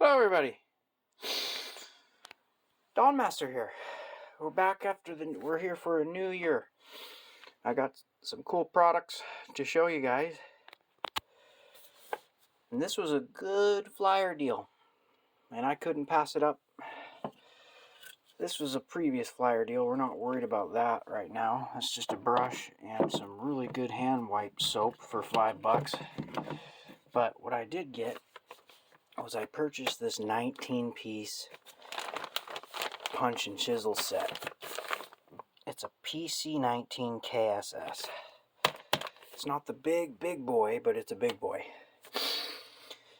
Hello everybody, Dawn Master here. We're back we're here for a new year. I got some cool products to show you guys. And this was a good flyer deal, and I couldn't pass it up. This was a previous flyer deal. We're not worried about that right now. It's just a brush and some really good hand wipe soap for $5. But what I did get was I purchased this 19-piece punch and chisel set. It's a PC19 KSS. It's not the big boy, but it's a big boy.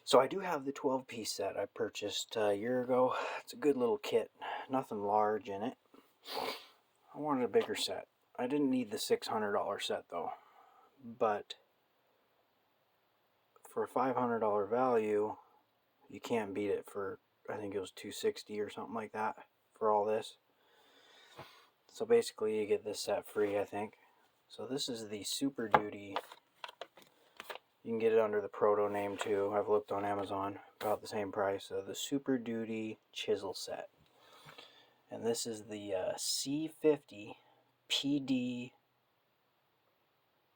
So I do have the 12-piece set I purchased a year ago. It's a good little kit. Nothing large in it. I wanted a bigger set. I didn't need the $600 set though. But for a $500 value, you can't beat it for, I think it was $260 or something like that for all this. So basically you get this set free, I think. So this is the Super Duty. You can get it under the Proto name too. I've looked on Amazon, about the same price. So the Super Duty chisel set. And this is the C50 PD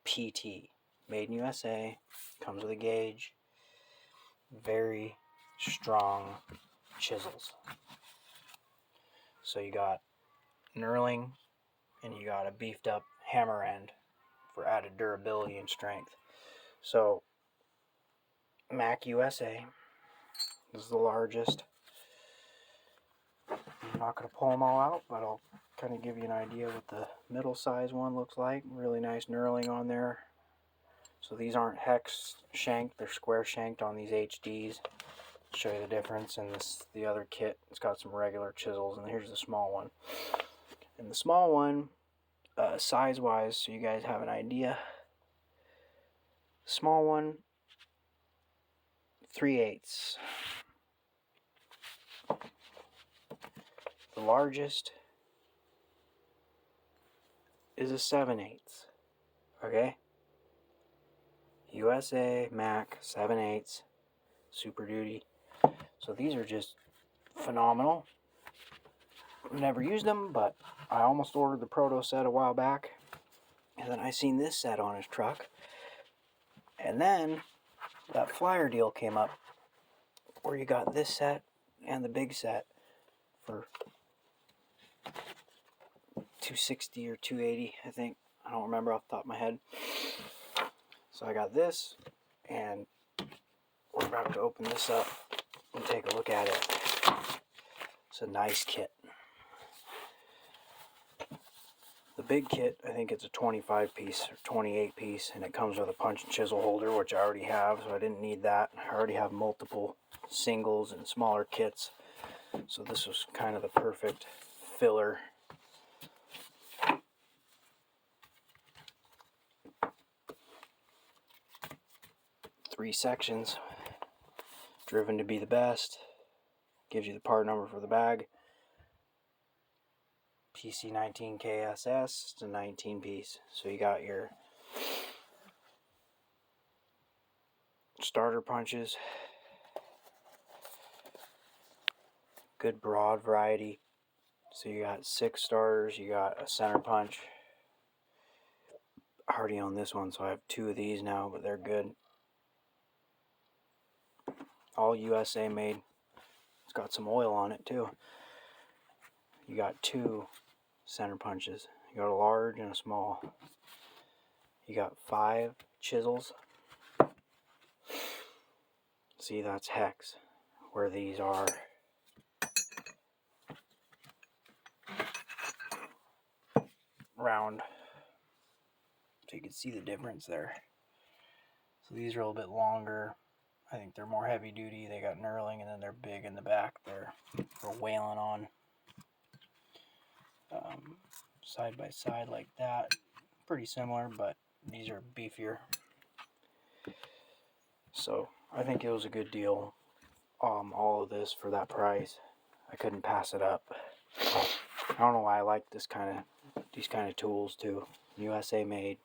PT. Made in USA. Comes with a gauge. Very strong chisels. So you got knurling and you got a beefed up hammer end for added durability and strength. So Mac USA is the largest. I'm not going to pull them all out, but I'll kind of give you an idea what the middle size one looks like. Really nice knurling on there. So these aren't hex shanked, they're square shanked on these HDs. Show you the difference. And the other kit, it's got some regular chisels, and here's the small one. And the small one, size wise, so you guys have an idea. Small one, 3/8. The largest is a 7/8. Okay? USA Mac 7/8 Super Duty. So these are just phenomenal. Never used them, but I almost ordered the Proto set a while back. And then I seen this set on his truck. And then that flyer deal came up where you got this set and the big set for $260 or $280, I think. I don't remember off the top of my head. So I got this, and we're about to open this up and take a look at it. It's a nice kit. The big kit, I think it's a 25-piece or 28-piece, and it comes with a punch and chisel holder, which I already have, so I didn't need that. I already have multiple singles and smaller kits, so this was kind of the perfect filler. Three sections, driven to be the best. Gives you the part number for the bag. PC19 KSS, it's a 19-piece. So you got your starter punches, good broad variety. So you got 6 starters, you got a center punch. I already own this one, so I have 2 of these now, but they're good. All USA made. It's got some oil on it too. You got 2 center punches. You got a large and a small. You got 5 chisels. See, that's hex, where these are round. So you can see the difference there. So these are a little bit longer. I think they're more heavy duty. They got knurling, and then they're big in the back there for whaling on. Side by side like that. Pretty similar, but these are beefier. So I think it was a good deal. All of this for that price. I couldn't pass it up. I don't know why I like these kind of tools too. USA made.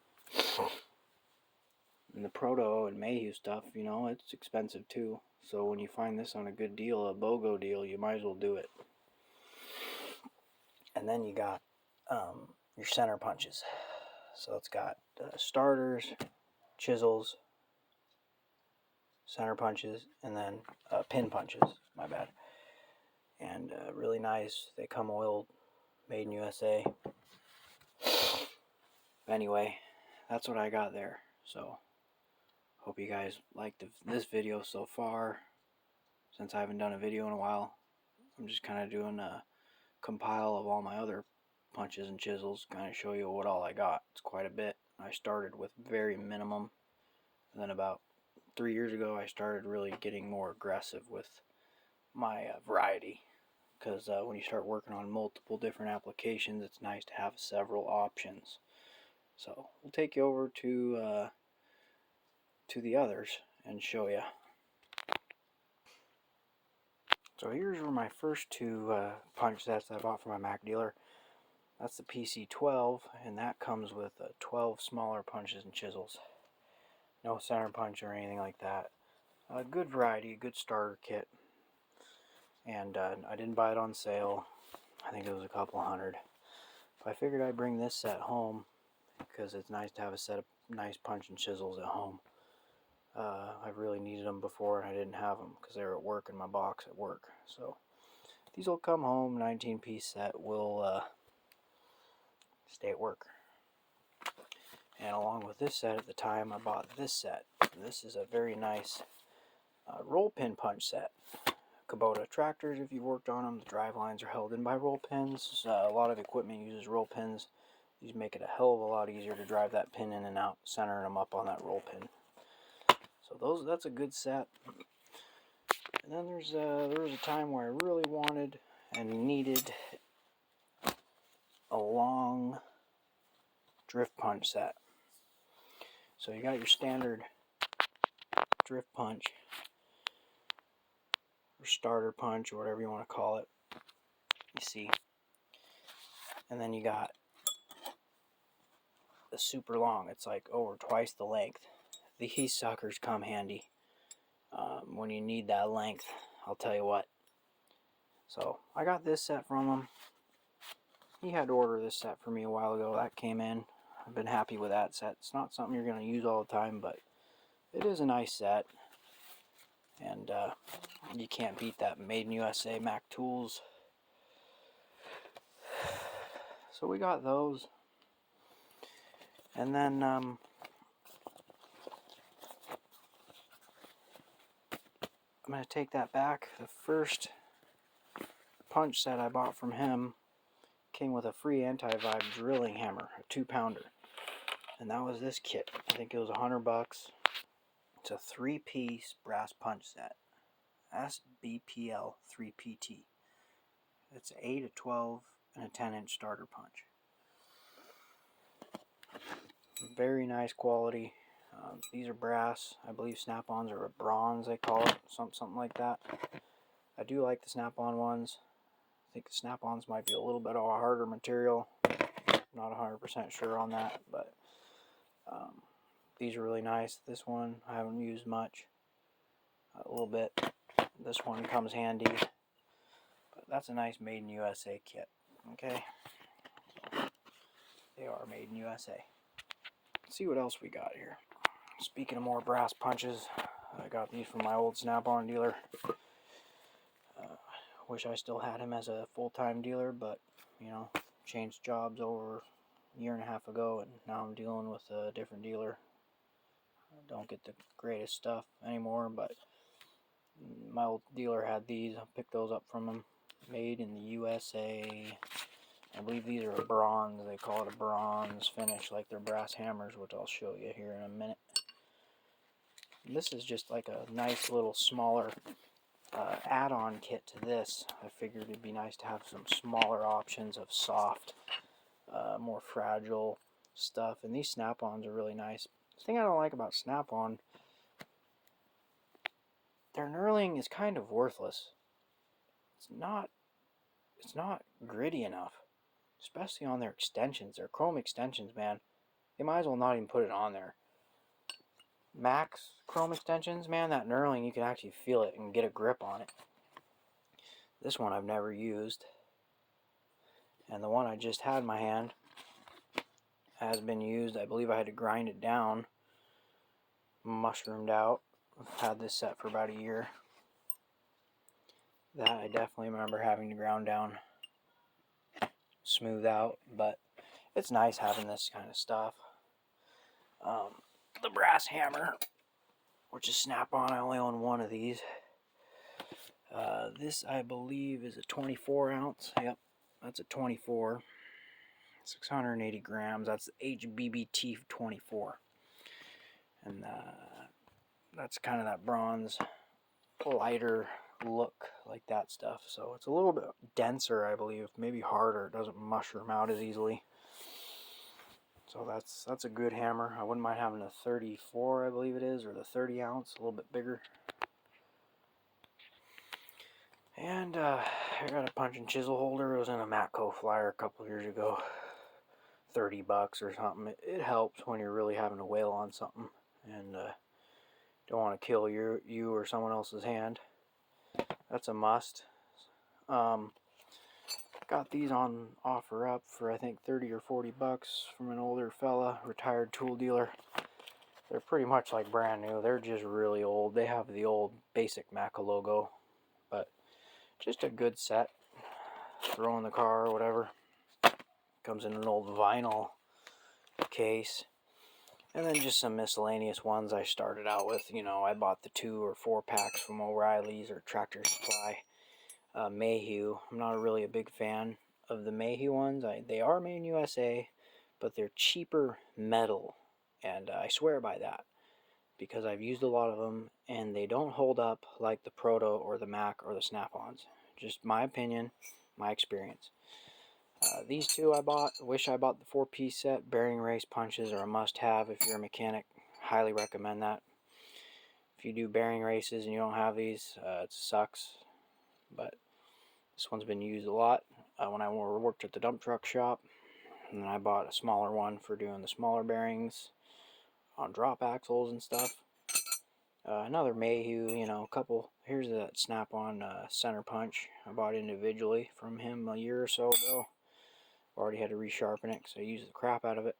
And the Proto and Mayhew stuff, you know, it's expensive too. So when you find this on a good deal, a BOGO deal, you might as well do it. And then you got your center punches. So it's got starters, chisels, center punches, and then pin punches. My bad. And really nice. They come oiled, made in USA. Anyway, that's what I got there. So hope you guys liked this video so far. Since I haven't done a video in a while, I'm just kind of doing a compile of all my other punches and chisels, kind of show you what all I got. It's quite a bit. I started with very minimum, and then about 3 years ago I started really getting more aggressive with my variety, because when you start working on multiple different applications, it's nice to have several options. So we'll take you over to the others and show you. So here's where my first two punch sets I bought from my Mac dealer. That's the PC12, and that comes with 12 smaller punches and chisels. No center punch or anything like that. A good variety, a good starter kit. And I didn't buy it on sale. I think it was a couple $100. But I figured I'd bring this set home because it's nice to have a set of nice punch and chisels at home. I've really needed them before, and I didn't have them because they were at work in my box at work. So these will come home. 19-piece set will stay at work. And along with this set at the time, I bought this set. This is a very nice roll pin punch set. Kubota tractors, if you've worked on them, the drive lines are held in by roll pins. A lot of equipment uses roll pins. These make it a hell of a lot easier to drive that pin in and out, centering them up on that roll pin. So that's a good set. And then there was a time where I really wanted and needed a long drift punch set. So you got your standard drift punch, or starter punch, or whatever you want to call it. You see. And then you got the super long. It's like over twice the length. These suckers come handy when you need that length, I'll tell you what. So I got this set from him. He had to order this set for me a while ago. That came in. I've been happy with that set. It's not something you're going to use all the time, but it is a nice set. And you can't beat that Made in USA Mac Tools. So we got those. And then I'm going to take that back. The first punch set I bought from him came with a free anti-vibe drilling hammer, a 2-pounder. And that was this kit. I think it was $100. It's a 3-piece brass punch set. SBPL 3PT. It's 8, a 12, and a 10-inch starter punch. Very nice quality. These are brass. I believe snap-ons are a bronze, they call it. Something like that. I do like the snap-on ones. I think the snap-ons might be a little bit of a harder material. Not 100% sure on that, but these are really nice. This one I haven't used much. A little bit. This one comes handy. But that's a nice Made in USA kit. Okay? They are Made in USA. Let's see what else we got here. Speaking of more brass punches, I got these from my old Snap-on dealer. Wish I still had him as a full-time dealer, but, you know, changed jobs over a year and a half ago, and now I'm dealing with a different dealer. I don't get the greatest stuff anymore, but my old dealer had these. I picked those up from him. Made in the USA. I believe these are a bronze. They call it a bronze finish, like they're brass hammers, which I'll show you here in a minute. This is just like a nice little smaller add-on kit to this. I figured it'd be nice to have some smaller options of soft, more fragile stuff. And these snap-ons are really nice. The thing I don't like about snap-on, their knurling is kind of worthless. It's not gritty enough, especially on their extensions. Their chrome extensions, man. They might as well not even put it on there. Max chrome extensions, man, that knurling, you can actually feel it and get a grip on it. This one I've never used, and the one I just had in my hand has been used. I believe I had to grind it down, mushroomed out. I've had this set for about a year. That I definitely remember having to ground down, smooth out, but it's nice having this kind of stuff. The brass hammer, which is snap-on. I only own one of these. This, I believe, is a 24 ounce. Yep, that's a 24. 680 grams. That's HBBT 24. And that's kind of that bronze, lighter look, like that stuff. So it's a little bit denser, I believe. Maybe harder. It doesn't mushroom out as easily. So that's a good hammer. I wouldn't mind having a 34, I believe it is, or the 30 ounce, a little bit bigger. And I got a punch and chisel holder. It was in a Matco flyer a couple years ago. $30 or something. It helps when you're really having to wail on something and don't want to kill you or someone else's hand. That's a must. Got these on offer up for I think 30 or 40 bucks from an older fella, retired tool dealer. They're pretty much like brand new. They're just really old. They have the old basic Matco logo, but just a good set. Throw in the car or whatever. Comes in an old vinyl case. And then just some miscellaneous ones I started out with. You know, I bought the 2 or 4 packs from O'Reilly's or Tractor Supply. Mayhew. I'm not really a big fan of the Mayhew ones. They are made in USA, but they're cheaper metal. And I swear by that, because I've used a lot of them, and they don't hold up like the Proto or the Mac or the Snap-ons. Just my opinion, my experience. These two I bought. Wish I bought the 4-piece set. Bearing race punches are a must-have if you're a mechanic. Highly recommend that. If you do bearing races and you don't have these, it sucks. But this one's been used a lot when I worked at the dump truck shop. And then I bought a smaller one for doing the smaller bearings on drop axles and stuff. Another Mayhew, you know, a couple. Here's that Snap-on center punch I bought individually from him a year or so ago. Already had to resharpen it because I used the crap out of it.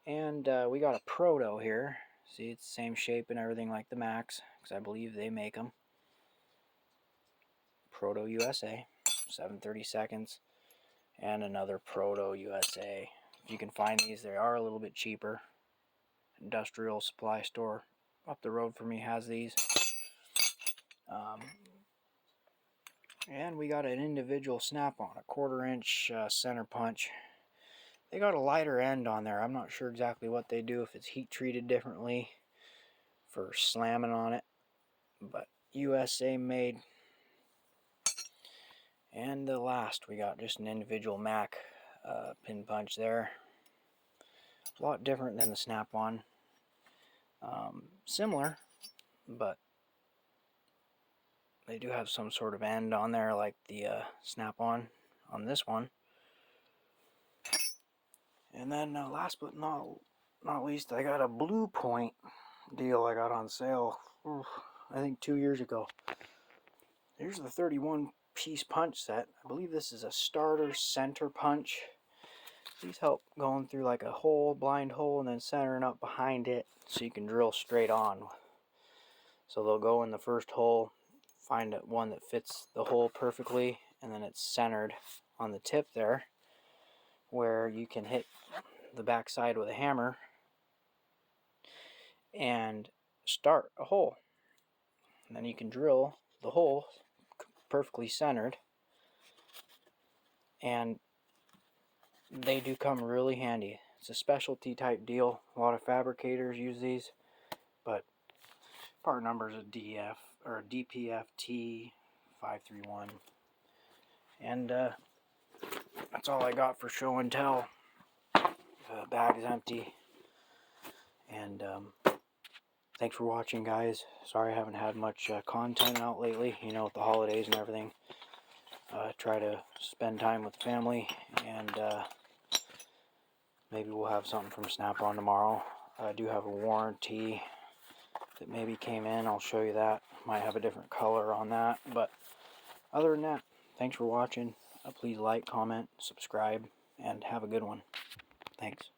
And we got a Proto here. See, it's the same shape and everything like the Max, because I believe they make them. Proto USA, 7/32. And another Proto USA. If you can find these, they are a little bit cheaper. Industrial supply store up the road from me has these. And we got an individual Snap-on, a 1/4-inch center punch. They got a lighter end on there. I'm not sure exactly what they do, if it's heat treated differently for slamming on it, but USA made. And the last, we got just an individual Mac pin punch there. A lot different than the Snap-on. Similar, but they do have some sort of end on there like the Snap-on on this one. And then last but not least, I got a Blue Point deal I got on sale, I think 2 years ago. Here's the 31-piece punch set. I believe this is a starter center punch. These help going through like a hole, blind hole, and then centering up behind it so you can drill straight on. So they'll go in the first hole, find one that fits the hole perfectly, and then it's centered on the tip there, where you can hit the back side with a hammer and start a hole. And then you can drill the hole perfectly centered, and they do come really handy. It's a specialty type deal. A lot of fabricators use these, but part number is a DF or a DPFT 531. And that's all I got for show and tell. The bag is empty. And thanks for watching, guys. Sorry I haven't had much content out lately, you know, with the holidays and everything. Try to spend time with the family, and maybe we'll have something from Snap-on tomorrow. I do have a warranty that maybe came in. I'll show you that. Might have a different color on that, but other than that, thanks for watching. Please like, comment, subscribe, and have a good one. Thanks.